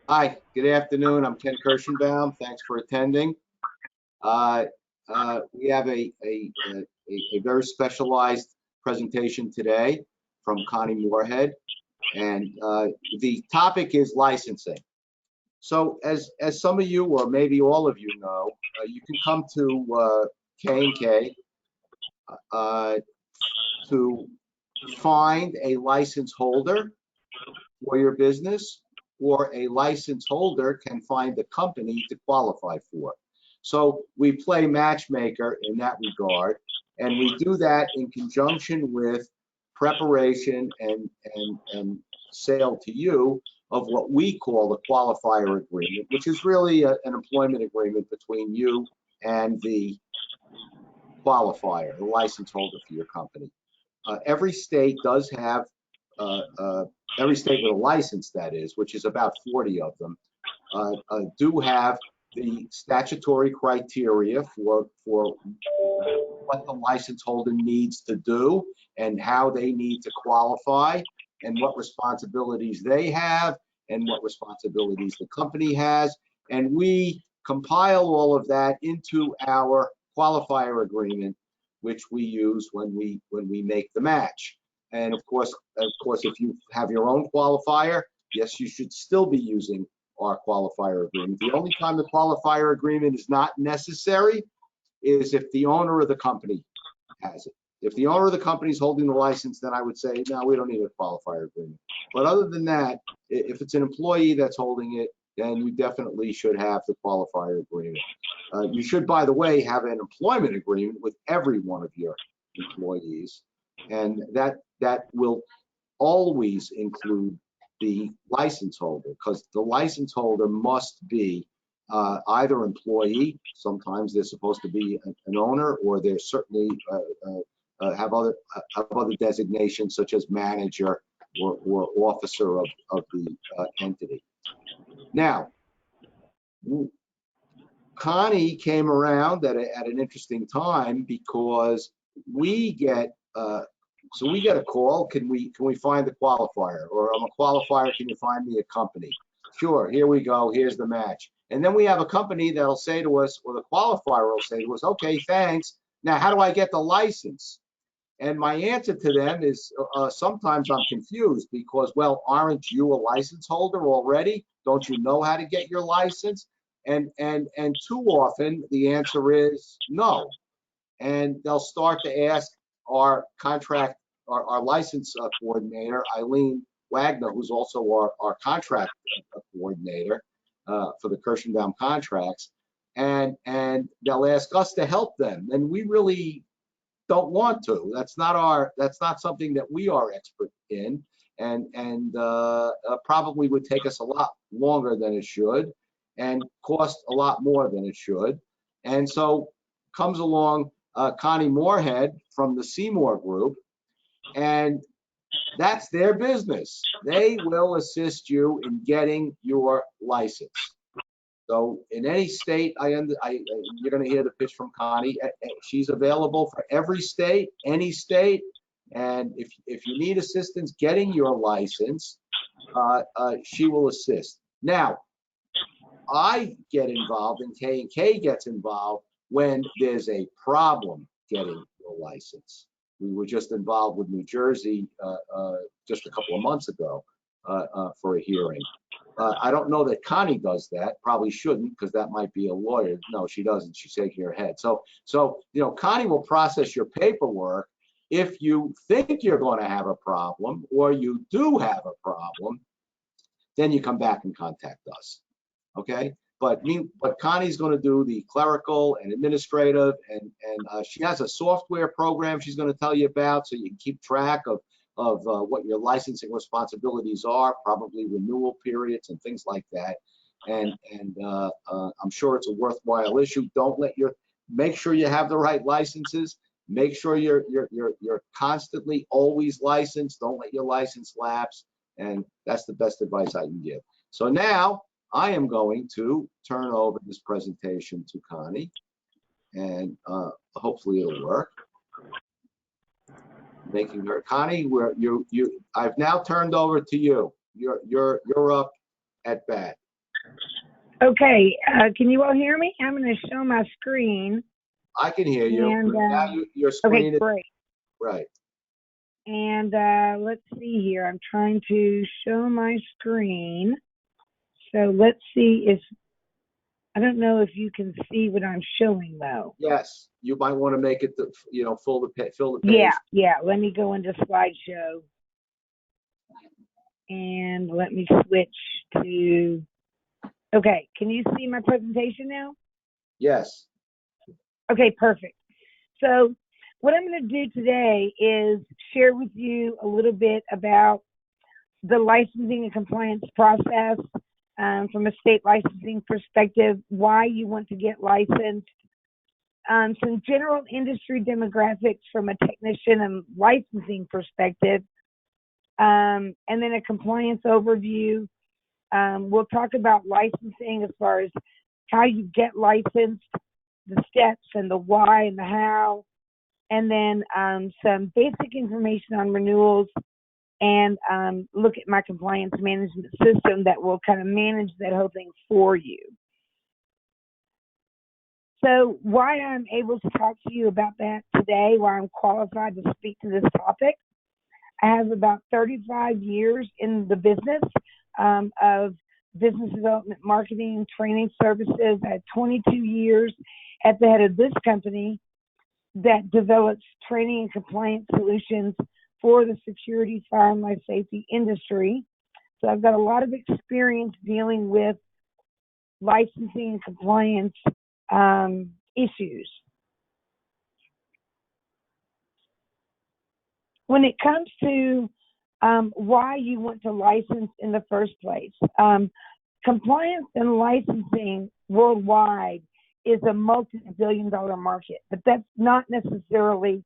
Hi, good afternoon. I'm Ken Kirschenbaum. Thanks for attending. Uh, we have a very specialized presentation today from Connie Moorhead, and the topic is licensing. So, as some of you, or maybe all of you know, you can come to K&K uh, to find a license holder for your business, or a license holder can find the company to qualify for. So we play matchmaker in that regard, and we do that in conjunction with preparation and sale to you of what we call the qualifier agreement, which is really an employment agreement between you and the qualifier, the license holder for your company. Every state does have, uh, uh, every state with a license, that is, which is about 40 of them, do have the statutory criteria for what the license holder needs to do and how they need to qualify and what responsibilities they have and what responsibilities the company has. And we compile all of that into our qualifier agreement, which we use when we make the match. And of course, if you have your own qualifier, yes, you should still be using our qualifier agreement. The only time the qualifier agreement is not necessary is if the owner of the company has it. If the owner of the company is holding the license, then I would say, no, we don't need a qualifier agreement. But other than that, if it's an employee that's holding it, then you definitely should have the qualifier agreement. You should, by the way, have an employment agreement with every one of your employees, and that will always include the license holder, because the license holder must be either employee. Sometimes they're supposed to be an owner, or they're certainly have other designations such as manager or officer of the entity. Now, Connie came around at an interesting time because we get so we get a call. Can we find the qualifier? Or I'm a qualifier. Can you find me a company? Sure. Here we go. Here's the match. And then we have a company that'll say to us, or the qualifier will say to us, okay, thanks. Now, how do I get the license? And my answer to them is sometimes I'm confused because, well, aren't you a license holder already? Don't you know how to get your license? And too often the answer is no. And they'll start to ask our contract, our license coordinator, Eileen Wagner, who's also our contract coordinator for the Kirschenbaum contracts, and they'll ask us to help them, and we really don't want to. That's not something that we are expert in, and probably would take us a lot longer than it should, and cost a lot more than it should. And so comes along Connie Moorhead from the Seymour Group, and that's their business. They will assist you in getting your license. So in any state, you're going to hear the pitch from Connie. She's available for every state, any state. And if you need assistance getting your license, she will assist. Now, I get involved, and K&K gets involved when there's a problem getting your license. We were just involved with New Jersey just a couple of months ago for a hearing. I don't know that Connie does that. Probably shouldn't, because that might be a lawyer. No, she doesn't. She's shaking her head. So Connie will process your paperwork. If you think you're going to have a problem, or you do have a problem, then you come back and contact us. Okay. But Connie's going to do the clerical and administrative, and she has a software program she's going to tell you about, so you can keep track of what your licensing responsibilities are, probably renewal periods and things like that. And I'm sure it's a worthwhile issue. Make sure you have the right licenses. Make sure you're constantly always licensed. Don't let your license lapse. And that's the best advice I can give. So now I am going to turn over this presentation to Connie, and hopefully it'll work. Making her Connie, I've now turned over to you. You're up at bat. Okay, can you all hear me? I'm going to show my screen. I can hear you. And Now your okay, screen is great. right. And let's see here. I'm trying to show my screen. So let's see if I don't know if you can see what I'm showing though. Yes, you might want to make it fill the page. Yeah. Let me go into slideshow and let me switch to. Okay, can you see my presentation now? Yes. Okay, perfect. So what I'm going to do today is share with you a little bit about the licensing and compliance process from a state licensing perspective, why you want to get licensed, some general industry demographics from a technician and licensing perspective, and then a compliance overview. We'll talk about licensing as far as how you get licensed, the steps and the why and the how, and then some basic information on renewals and look at my compliance management system that will kind of manage that whole thing for you. So why I'm able to talk to you about that today, why I'm qualified to speak to this topic, I have about 35 years in the business of business development, marketing, training services. I had 22 years at the head of this company that develops training and compliance solutions for the security, fire, and life safety industry. So I've got a lot of experience dealing with licensing and compliance issues. When it comes to why you want to license in the first place, compliance and licensing worldwide is a multi-billion-dollar market, but that's not necessarily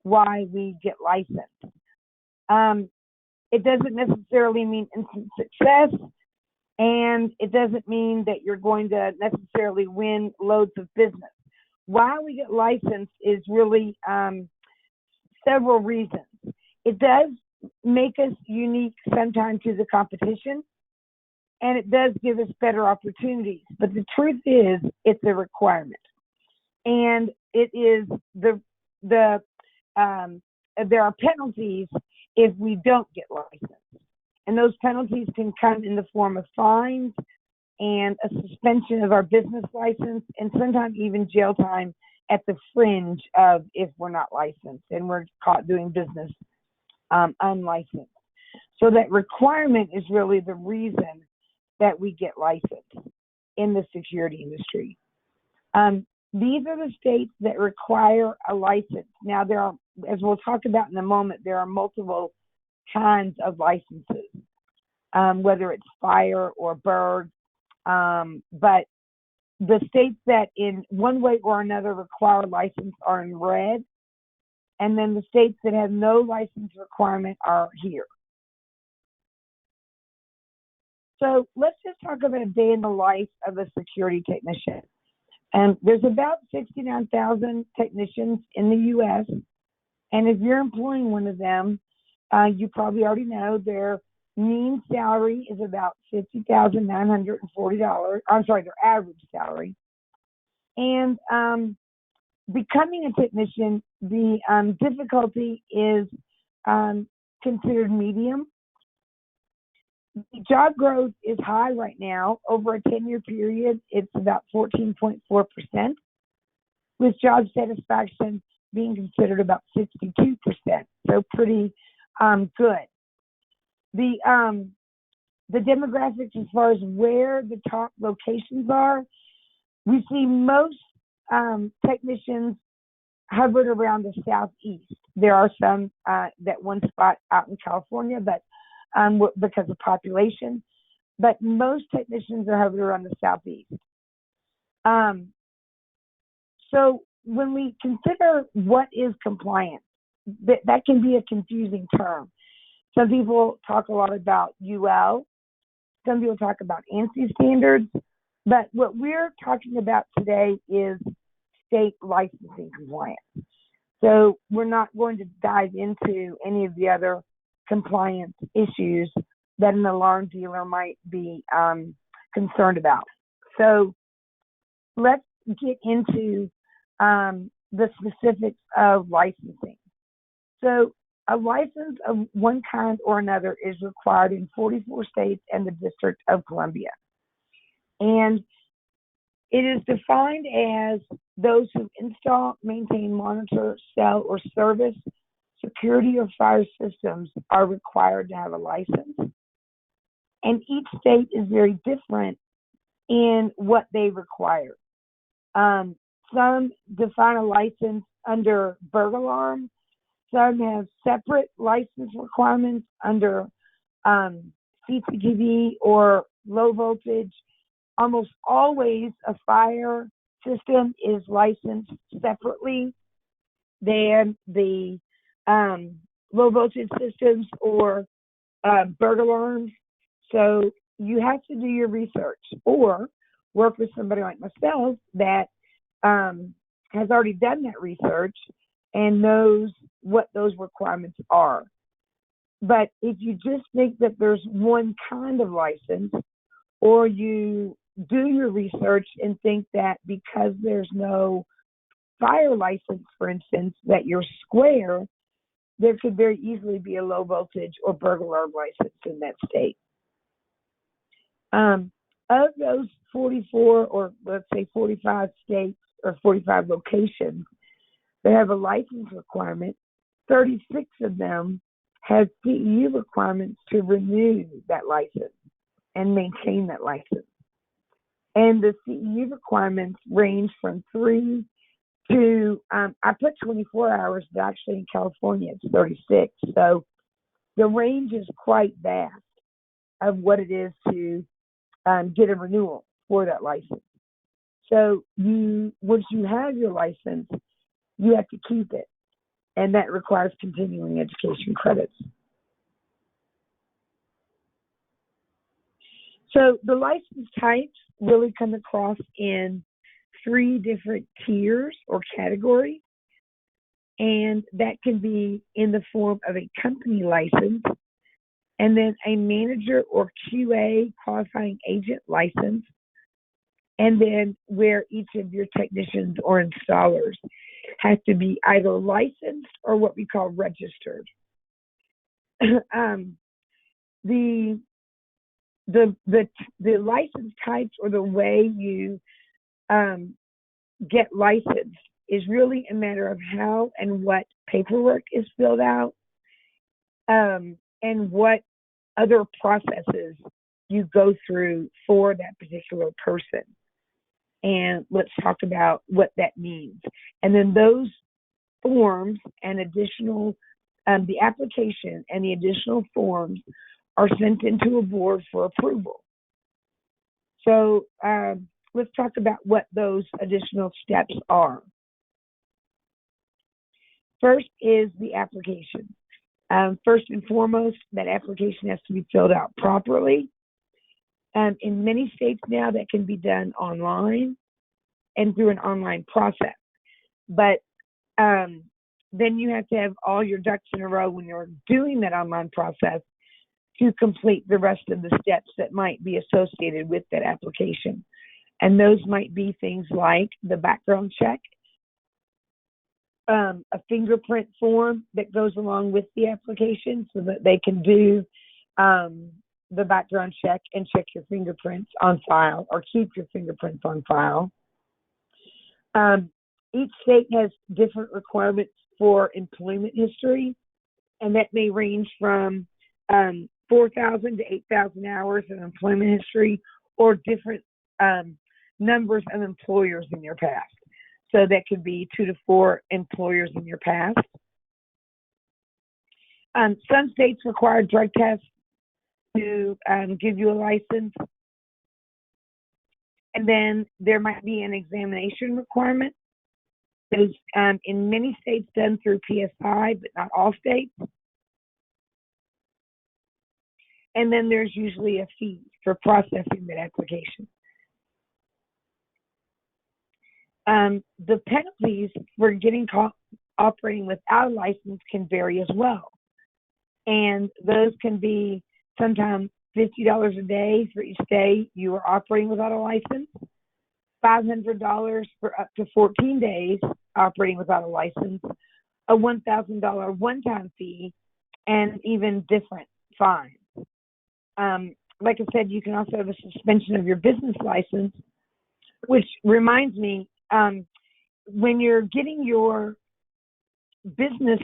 why we get licensed. It doesn't necessarily mean instant success, and it doesn't mean that you're going to necessarily win loads of business. Why we get licensed is really several reasons. It does make us unique sometimes to the competition, and it does give us better opportunities. But the truth is, it's a requirement, and it is there are penalties if we don't get licensed, and those penalties can come in the form of fines and a suspension of our business license, and sometimes even jail time at the fringe of if we're not licensed and we're caught doing business unlicensed. So that requirement is really the reason that we get licensed in the security industry. These are the states that require a license. Now, there are, as we'll talk about in a moment, there are multiple kinds of licenses, whether it's fire or bird. But the states that in one way or another require a license are in red, and then the states that have no license requirement are here. So let's just talk about a day in the life of a security technician. And there's about 69,000 technicians in the U.S., and if you're employing one of them, you probably already know their mean salary is about $50,940. I'm sorry, their average salary. And becoming a technician, the difficulty is considered medium. The job growth is high right now. Over a 10-year period, it's about 14.4%, with job satisfaction being considered about 62%. So pretty good. The demographics as far as where the top locations are, we see most technicians hovered around the southeast. There are some that one spot out in California, but because of population, but most technicians are hovered around the southeast. So when we consider what is compliance, that can be a confusing term. Some people talk a lot about UL. Some people talk about ANSI standards. But what we're talking about today is state licensing compliance. So we're not going to dive into any of the other compliance issues that an alarm dealer might be concerned about. So let's get into the specifics of licensing. So a license of one kind or another is required in 44 states and the District of Columbia. And it is defined as those who install, maintain, monitor, sell, or service security or fire systems are required to have a license. And each state is very different in what they require. Some define a license under burglar alarm. Some have separate license requirements under CCTV or low voltage. Almost always a fire system is licensed separately than the low voltage systems or burglar alarms. So you have to do your research or work with somebody like myself that has already done that research and knows what those requirements are. But if you just think that there's one kind of license, or you do your research and think that because there's no fire license, for instance, that you're square, there could very easily be a low voltage or burglar license in that state. Of those 44 or let's say 45 states or 45 locations that have a license requirement, 36 of them have CEU requirements to renew that license and maintain that license. And the CEU requirements range from 3 to, I put 24 hours, but actually in California it's 36. So the range is quite vast of what it is to get a renewal for that license. So once you have your license, you have to keep it. And that requires continuing education credits. So the license types really come across in 3 different tiers or categories. And that can be in the form of a company license, and then a manager or QA qualifying agent license, and then where each of your technicians or installers has to be either licensed or what we call registered. The license types or the way you get licensed is really a matter of how and what paperwork is filled out, and what other processes you go through for that particular person. And let's talk about what that means. And then those forms and additional, the application and the additional forms are sent into a board for approval. So let's talk about what those additional steps are. First is the application. First and foremost, that application has to be filled out properly. In many states now, that can be done online and through an online process. But then you have to have all your ducks in a row when you're doing that online process to complete the rest of the steps that might be associated with that application. And those might be things like the background check, a fingerprint form that goes along with the application so that they can do the background check and check your fingerprints on file or keep your fingerprints on file. Each state has different requirements for employment history, and that may range from 4,000 to 8,000 hours of employment history, or different numbers of employers in your past. So that could be 2 to 4 employers in your past. Some states require drug tests to give you a license. And then there might be an examination requirement that is in many states done through PSI, but not all states. And then there's usually a fee for processing that application. The penalties for getting caught operating without a license can vary as well. And those can be sometimes $50 a day for each day you are operating without a license, $500 for up to 14 days operating without a license, a $1,000 one-time fee, and even different fines. Like I said, you can also have a suspension of your business license, which reminds me, when you're getting your business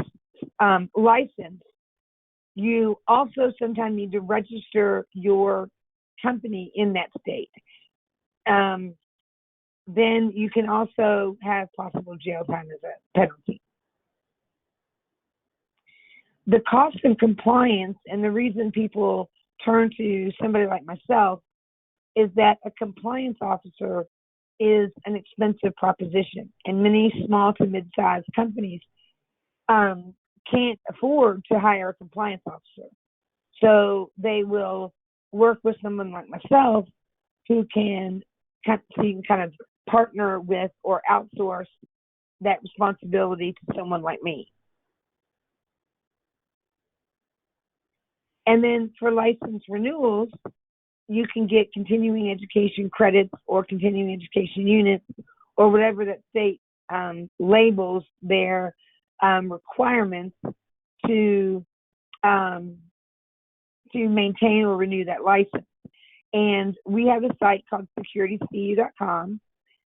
license, you also sometimes need to register your company in that state. Then you can also have possible jail time as a penalty. The cost of compliance, and the reason people turn to somebody like myself, is that a compliance officer is an expensive proposition, and many small to mid-sized companies can't afford to hire a compliance officer. So they will work with someone like myself who can kind of partner with or outsource that responsibility to someone like me. And then for license renewals, you can get continuing education credits or continuing education units or whatever that state labels their requirements to maintain or renew that license. And we have a site called securitycu.com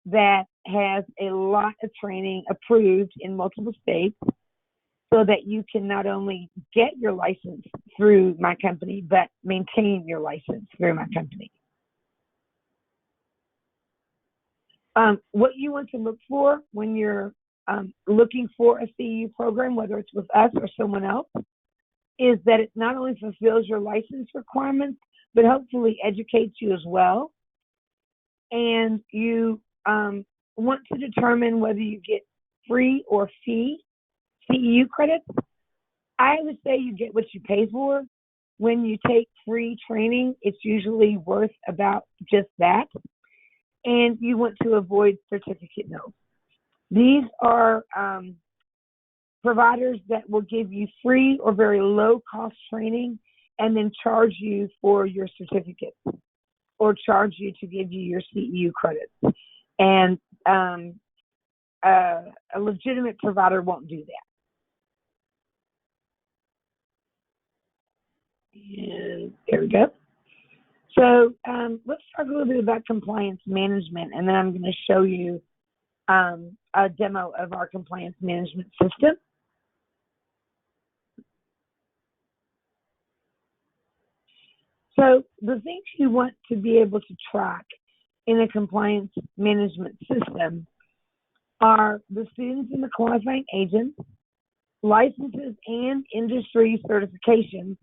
that has a lot of training approved in multiple states, so that you can not only get your license through my company, but maintain your license through my company. What you want to look for when you're looking for a CEU program, whether it's with us or someone else, is that it not only fulfills your license requirements, but hopefully educates you as well. And you want to determine whether you get free or fee CEU credits. I would say you get what you pay for. When you take free training, it's usually worth about just that. And you want to avoid certificate notes. These are providers that will give you free or very low cost training and then charge you for your certificates or charge you to give you your CEU credits. And a legitimate provider won't do that. And there we go. So let's talk a little bit about compliance management, and then I'm going to show you a demo of our compliance management system. So the things you want to be able to track in a compliance management system are the students and the qualifying agents, licenses and industry certifications,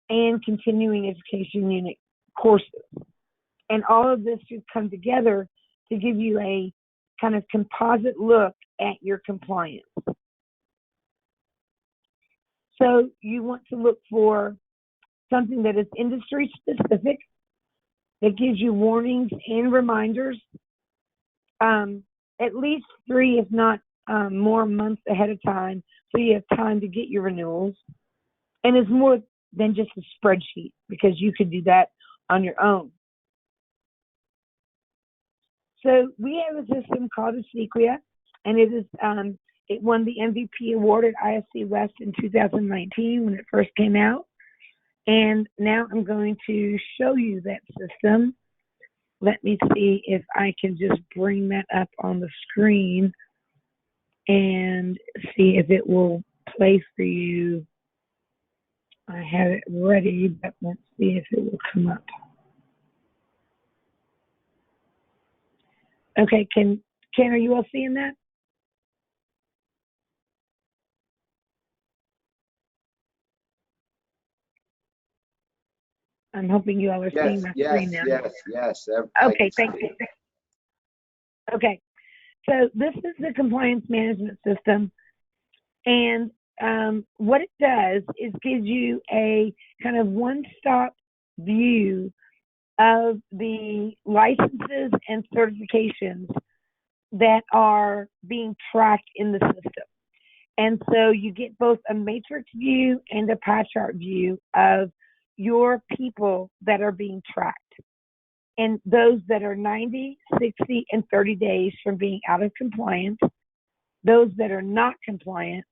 and continuing education unit courses. And all of this should come together to give you a kind of composite look at your compliance. So you want to look for something that is industry specific, that gives you warnings and reminders at least 3, if not more months ahead of time, so you have time to get your renewals. And it's more than just a spreadsheet, because you could do that on your own. So we have a system called Licensure, and it won the MVP award at ISC West in 2019 when it first came out. And now I'm going to show you that system. Let me see if I can just bring that up on the screen and see if it will play for you. I have it ready, but let's see if it will come up. Okay, Ken, are you all seeing that? I'm hoping you all are seeing my screen now. Yes. Okay, thank you. Okay, so this is the compliance management system, and what it does is gives you a kind of one-stop view of the licenses and certifications that are being tracked in the system. And so you get both a matrix view and a pie chart view of your people that are being tracked, and those that are 90, 60, and 30 days from being out of compliance, those that are not compliant,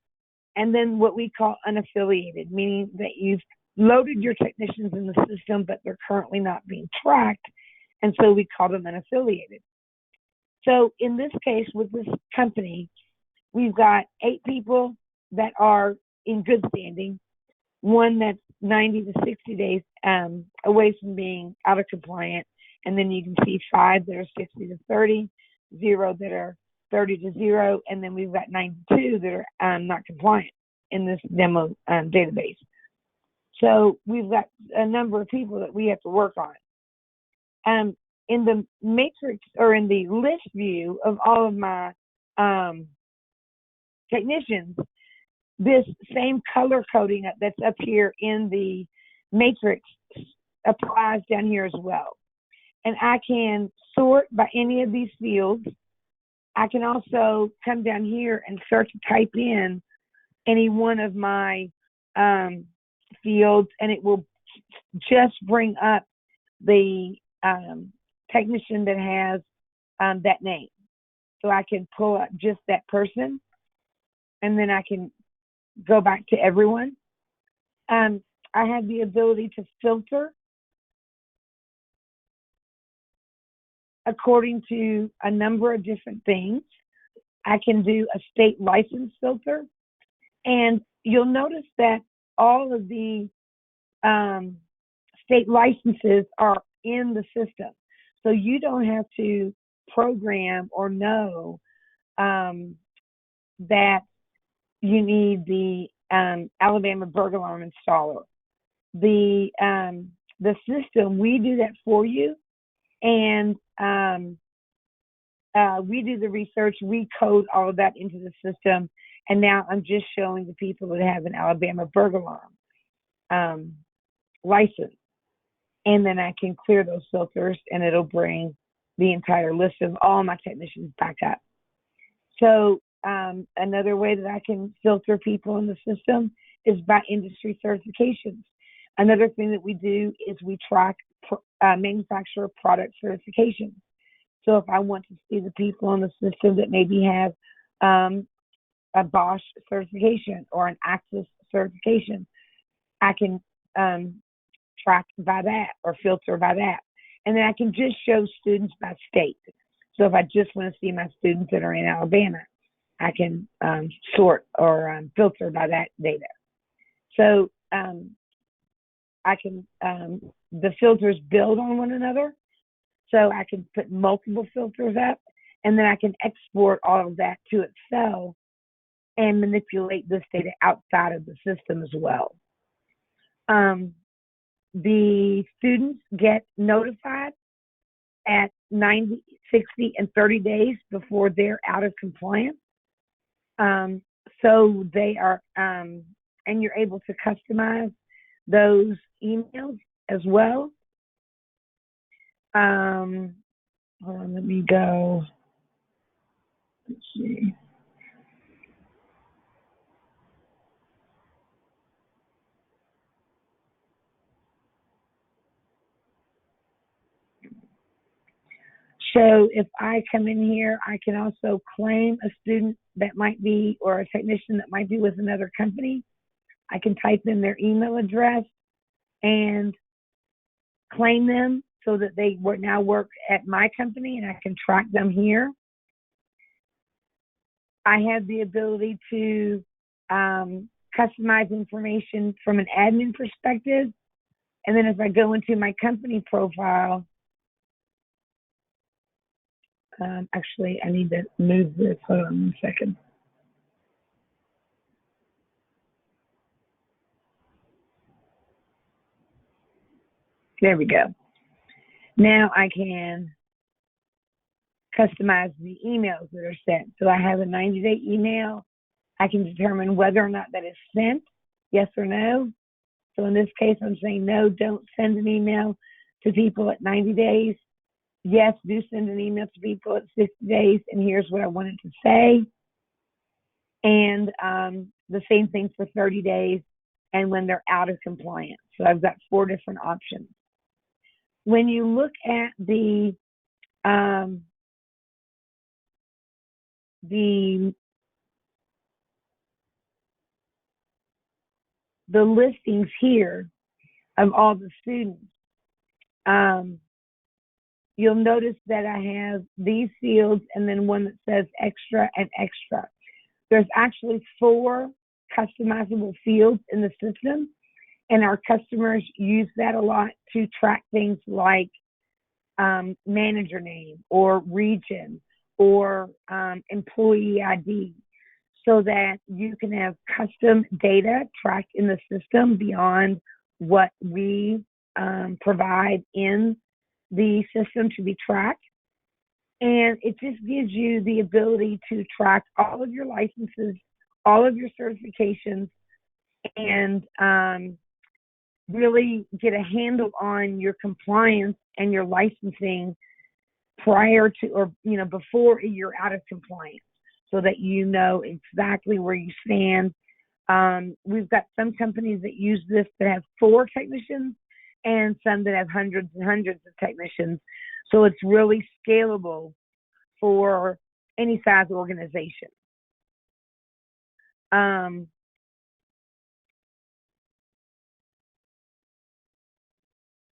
and then what we call unaffiliated, meaning that you've loaded your technicians in the system, but they're currently not being tracked, and so we call them unaffiliated. So in this case, with this company, we've got 8 people that are in good standing, 1 that's 90 to 60 days away from being out of compliant, and then you can see 5 that are 60 to 30, 0 that are 30 to 0, and then we've got 92 that are not compliant in this demo database. So we've got a number of people that we have to work on. In the matrix, or in the list view of all of my technicians, this same color coding that's up here in the matrix applies down here as well. And I can sort by any of these fields. I can also come down here and start to type in any one of my fields, and it will just bring up the technician that has that name. So I can pull up just that person, and then I can go back to everyone. I have the ability to filter according to a number of different things. I can do a state license filter, and you'll notice that all of the state licenses are in the system. So you don't have to program or know that you need the Alabama burglar alarm installer. The system, we do that for you, and we do the research, we code all of that into the system, and now I'm just showing the people that have an Alabama burglar alarm license. And then I can clear those filters, and it'll bring the entire list of all my technicians back up. So another way that I can filter people in the system is by industry certifications. Another thing that we do is we track manufacturer product certifications. So if I want to see the people in the system that maybe have a Bosch certification or an Axis certification, I can track by that or filter by that. And then I can just show students by state. So if I just want to see my students that are in Alabama, I can sort or filter by that data. So I can, the filters build on one another. So I can put multiple filters up, and then I can export all of that to Excel and manipulate this data outside of the system as well. The students get notified at 90, 60, and 30 days before they're out of compliance. So they are, and you're able to customize those emails as well. Hold on, let me go. Let's see. So if I come in here, I can also claim a student that might be, or a technician that might be with another company. I can type in their email address and claim them so that they now work at my company, and I can track them here. I have the ability to customize information from an admin perspective. And then if I go into my company profile, actually, I need to move this. Hold on a second. There we go. Now I can customize the emails that are sent. So I have a 90-day email. I can determine whether or not that is sent, yes or no. So in this case, I'm saying no, don't send an email to people at 90 days. Yes, do send an email to people at 60 days, and here's what I wanted to say. And the same thing for 30 days. and when they're out of compliance. So I've got 4 different options. When you look at the listings here of all the students, you'll notice that I have these fields and then one that says extra and extra. There's actually 4 customizable fields in the system, and our customers use that a lot to track things like manager name or region or employee ID, so that you can have custom data tracked in the system beyond what we provide in the system to be tracked. And it just gives you the ability to track all of your licenses, all of your certifications, and really get a handle on your compliance and your licensing prior to, or before you're out of compliance, so that you know exactly where you stand. We've got some companies that use this that have 4 technicians and some that have hundreds and hundreds of technicians. So it's really scalable for any size organization.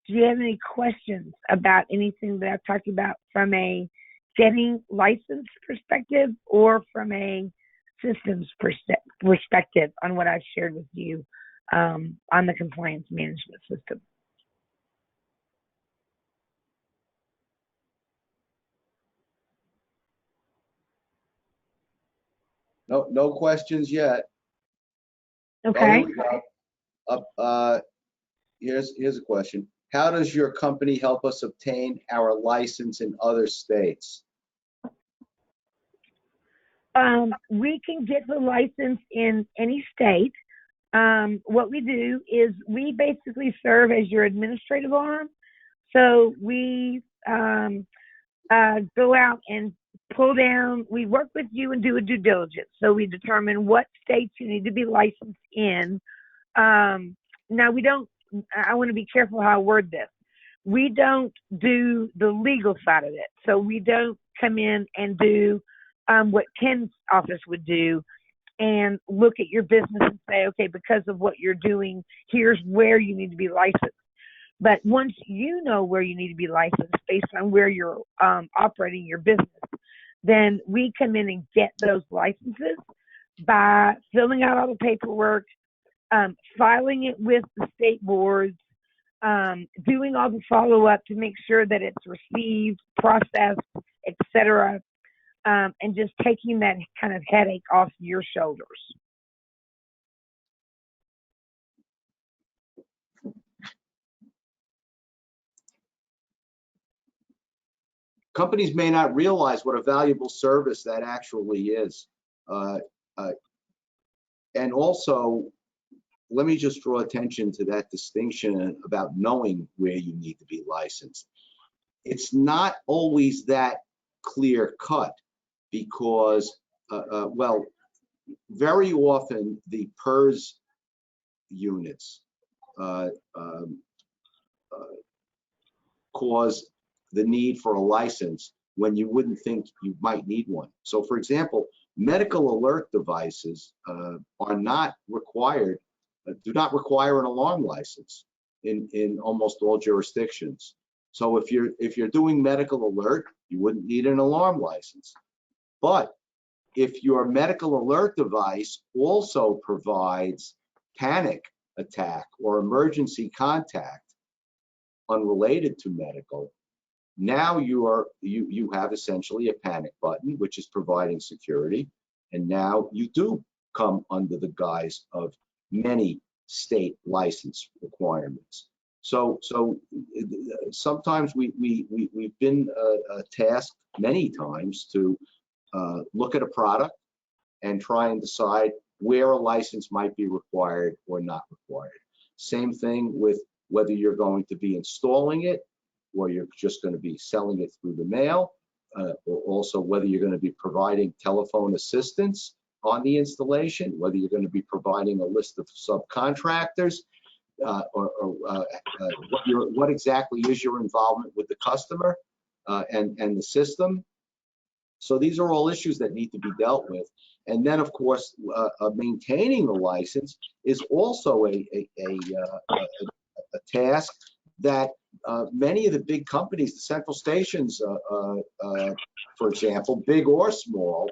Do you have any questions about anything that I've talked about from a getting licensed perspective or from a systems perspective on what I've shared with you on the compliance management system? No questions yet. Okay. Oh, here we go. Here's a question. How does your company help us obtain our license in other states? We can get the license in any state. What we do is we basically serve as your administrative arm. So we go out and pull down, we work with you and do a due diligence. So we determine what states you need to be licensed in. Now we don't, I want to be careful how I word this. We don't do the legal side of it. So we don't come in and do what Ken's office would do and look at your business and say, okay, because of what you're doing, here's where you need to be licensed. But once you know where you need to be licensed based on where you're operating your business, then we come in and get those licenses by filling out all the paperwork, filing it with the state boards, doing all the follow-up to make sure that it's received, processed, etc., and just taking that kind of headache off your shoulders. Companies may not realize what a valuable service that actually is. And also, let me just draw attention to that distinction about knowing where you need to be licensed. It's not always that clear cut because, well, very often the PERS units cause the need for a license when you wouldn't think you might need one. So for example, medical alert devices are not required, do not require an alarm license in almost all jurisdictions. So if you're doing medical alert, you wouldn't need an alarm license. But if your medical alert device also provides panic attack or emergency contact unrelated to medical, now you have essentially a panic button, which is providing security, and now you do come under the guise of many state license requirements. So sometimes we've been tasked many times to look at a product and try and decide where a license might be required or not required. Same thing with whether you're going to be installing it or you're just going to be selling it through the mail, or also whether you're going to be providing telephone assistance on the installation, whether you're going to be providing a list of subcontractors, what exactly is your involvement with the customer and the system. So these are all issues that need to be dealt with. And then, of course, maintaining the license is also a task that many of the big companies, the central stations, for example, big or small,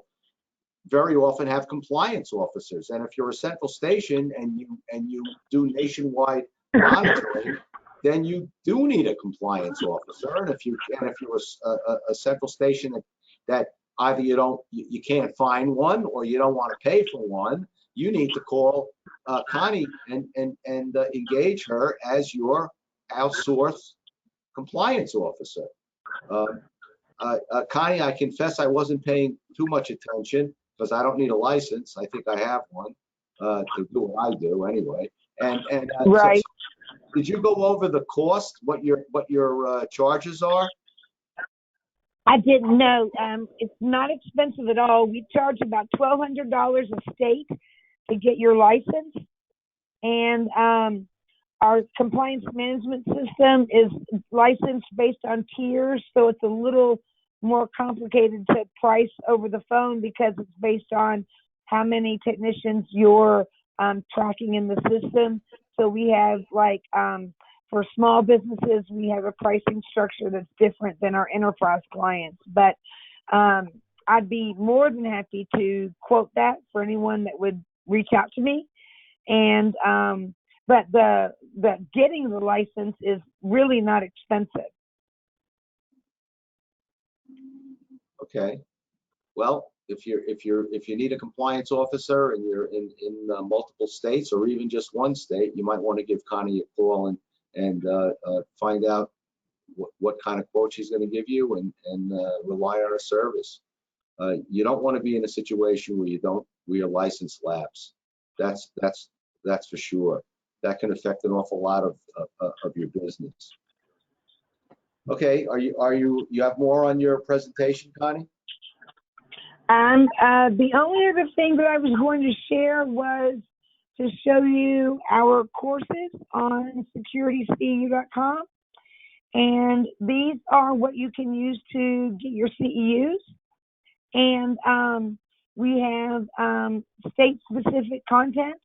very often have compliance officers. And if you're a central station and you do nationwide monitoring, then you do need a compliance officer. And if you're a central station that either you can't find one or you don't want to pay for one, you need to call Connie and engage her as your outsourced compliance officer. Connie, I confess I wasn't paying too much attention because I don't need a license. I think I have one to do what I do anyway. Right. So did you go over the cost? What your charges are? I didn't know. It's not expensive at all. We charge about $1,200 a state to get your license, and our compliance management system is licensed based on tiers, so it's a little more complicated to price over the phone because it's based on how many technicians you're tracking in the system. So we have for small businesses, we have a pricing structure that's different than our enterprise clients. But I'd be more than happy to quote that for anyone that would reach out to me. And but the getting the license is really not expensive. Okay. Well, if you need a compliance officer and you're in multiple states or even just one state, you might want to give Connie a call and find out what kind of quote she's going to give you and rely on her service. You don't want to be in a situation where your license lapse. That's for sure. That can affect an awful lot of your business. Okay, you have more on your presentation, Connie? The only other thing that I was going to share was to show you our courses on securityceu.com. And these are what you can use to get your CEUs. And we have state-specific content.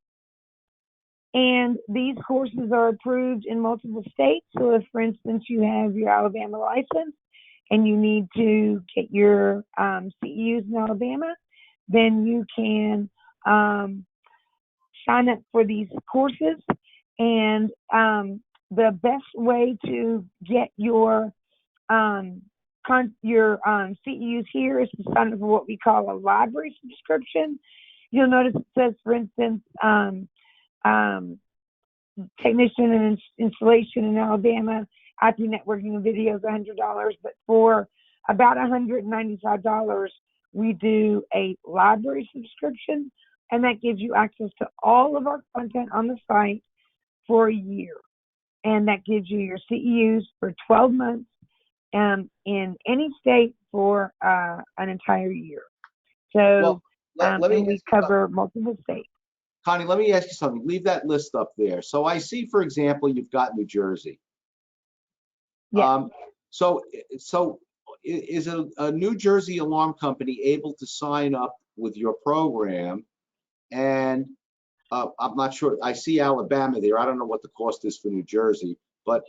And these courses are approved in multiple states. So if, for instance, you have your Alabama license and you need to get your CEUs in Alabama, then you can sign up for these courses. And the best way to get your CEUs here is to sign up for what we call a library subscription. You'll notice it says, for instance, technician and installation in Alabama, IP networking and videos, $100. But for about $195, we do a library subscription, and that gives you access to all of our content on the site for a year. And that gives you your CEUs for 12 months in any state for an entire year. So we cover multiple states. Connie, let me ask you something. Leave that list up there. So I see, for example, you've got New Jersey. Yeah. So is a New Jersey alarm company able to sign up with your program? And I'm not sure. I see Alabama there. I don't know what the cost is for New Jersey, but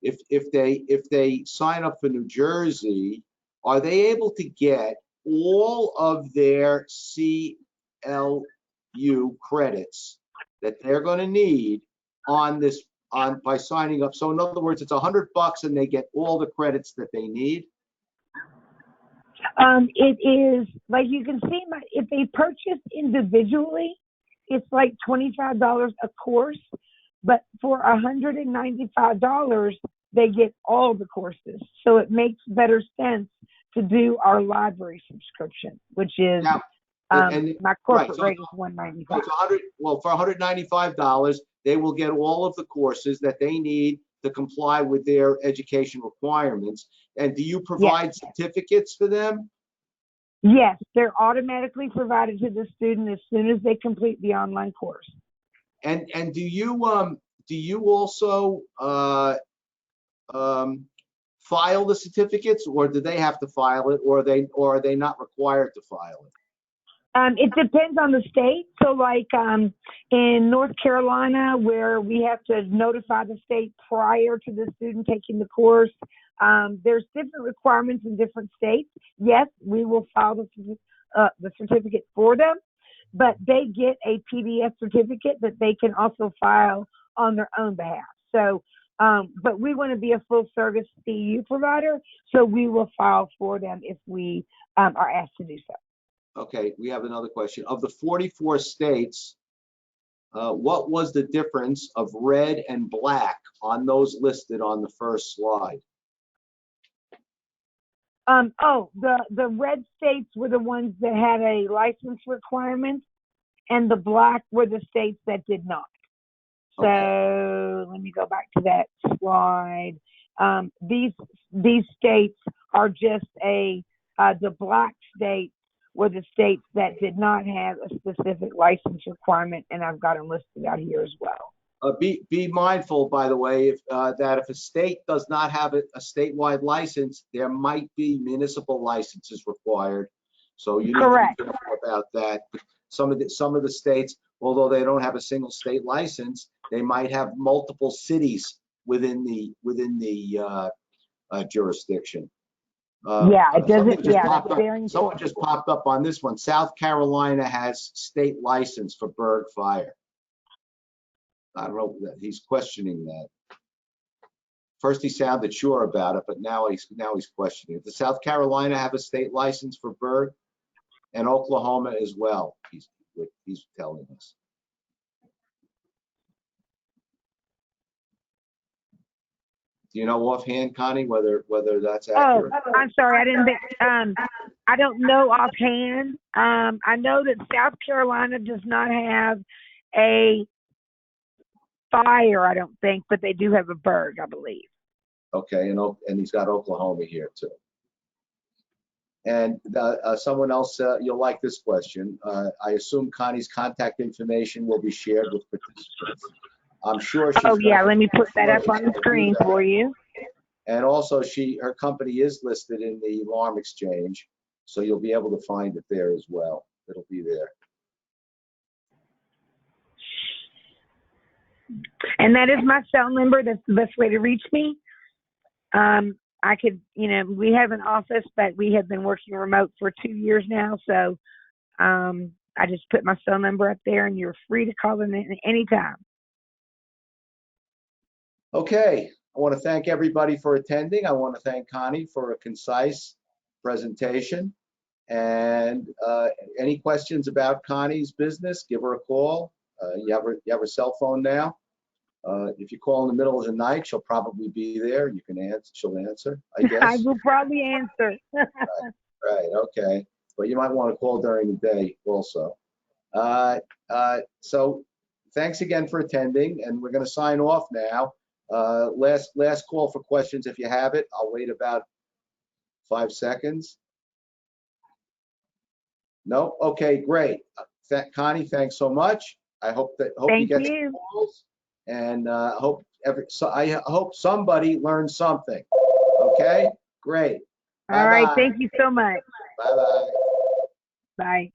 if they sign up for New Jersey, are they able to get all of their CLU credits that they're going to need by signing up? So in other words, it's $100 and they get all the credits that they need. It is, like you can see, if they purchase individually, it's like $25 a course, but for $195, they get all the courses. So it makes better sense to do our library subscription, which is my corporate rate is $195. Well, for $195, they will get all of the courses that they need to comply with their education requirements. And do you provide certificates for them? Yes, they're automatically provided to the student as soon as they complete the online course. And do you also file the certificates, or do they have to file it, or are they not required to file it? It depends on the state. So like in North Carolina, where we have to notify the state prior to the student taking the course, there's different requirements in different states. Yes, we will file the certificate for them, but they get a PDF certificate that they can also file on their own behalf. So, but we want to be a full service CEU provider, so we will file for them if we are asked to do so. Okay, we have another question. Of the 44 states, what was the difference of red and black on those listed on the first slide? The red states were the ones that had a license requirement, and the black were the states that did not. So okay. Let me go back to that slide. These states are just the black states were the states that did not have a specific license requirement, and I've got them listed out here as well. Be mindful, by the way, that if a state does not have a statewide license, there might be municipal licenses required. So you need Correct. to be careful about that. Some of the states, although they don't have a single state license, they might have multiple cities within the jurisdiction. Yeah, it doesn't. Someone just popped up on this one. South Carolina has state license for bird fire. I don't know that he's questioning that. First he sounded sure about it, but now he's questioning it. Does South Carolina have a state license for bird? And Oklahoma as well, he's telling us. Do you know offhand, Connie, whether that's accurate? Oh, I'm sorry, I didn't think, I don't know offhand. I know that South Carolina does not have a fire, I don't think, but they do have a bird, I believe. Okay, and he's got Oklahoma here too. And someone else, you'll like this question. I assume Connie's contact information will be shared with participants. I'm sure she's. Oh yeah, let me put that up on the screen for you. And also, her company is listed in the Alarm Exchange, so you'll be able to find it there as well. It'll be there. And that is my cell number. That's the best way to reach me. I could, we have an office, but we have been working remote for 2 years now. So I just put my cell number up there, and you're free to call in anytime. Okay. I want to thank everybody for attending. I want to thank Connie for a concise presentation. And any questions about Connie's business, give her a call. You have her cell phone now. If you call in the middle of the night, she'll probably be there. You can answer. She'll answer, I guess. I will probably answer. Right. Okay. But you might want to call during the day also. So thanks again for attending, and we're going to sign off now. Last call for questions if you have it. I'll wait about 5 seconds. No? Okay, great. Connie, thanks so much. I hope you get some calls, and I hope somebody learned something. Okay, great. All right, thank you so much. Bye-bye. Bye.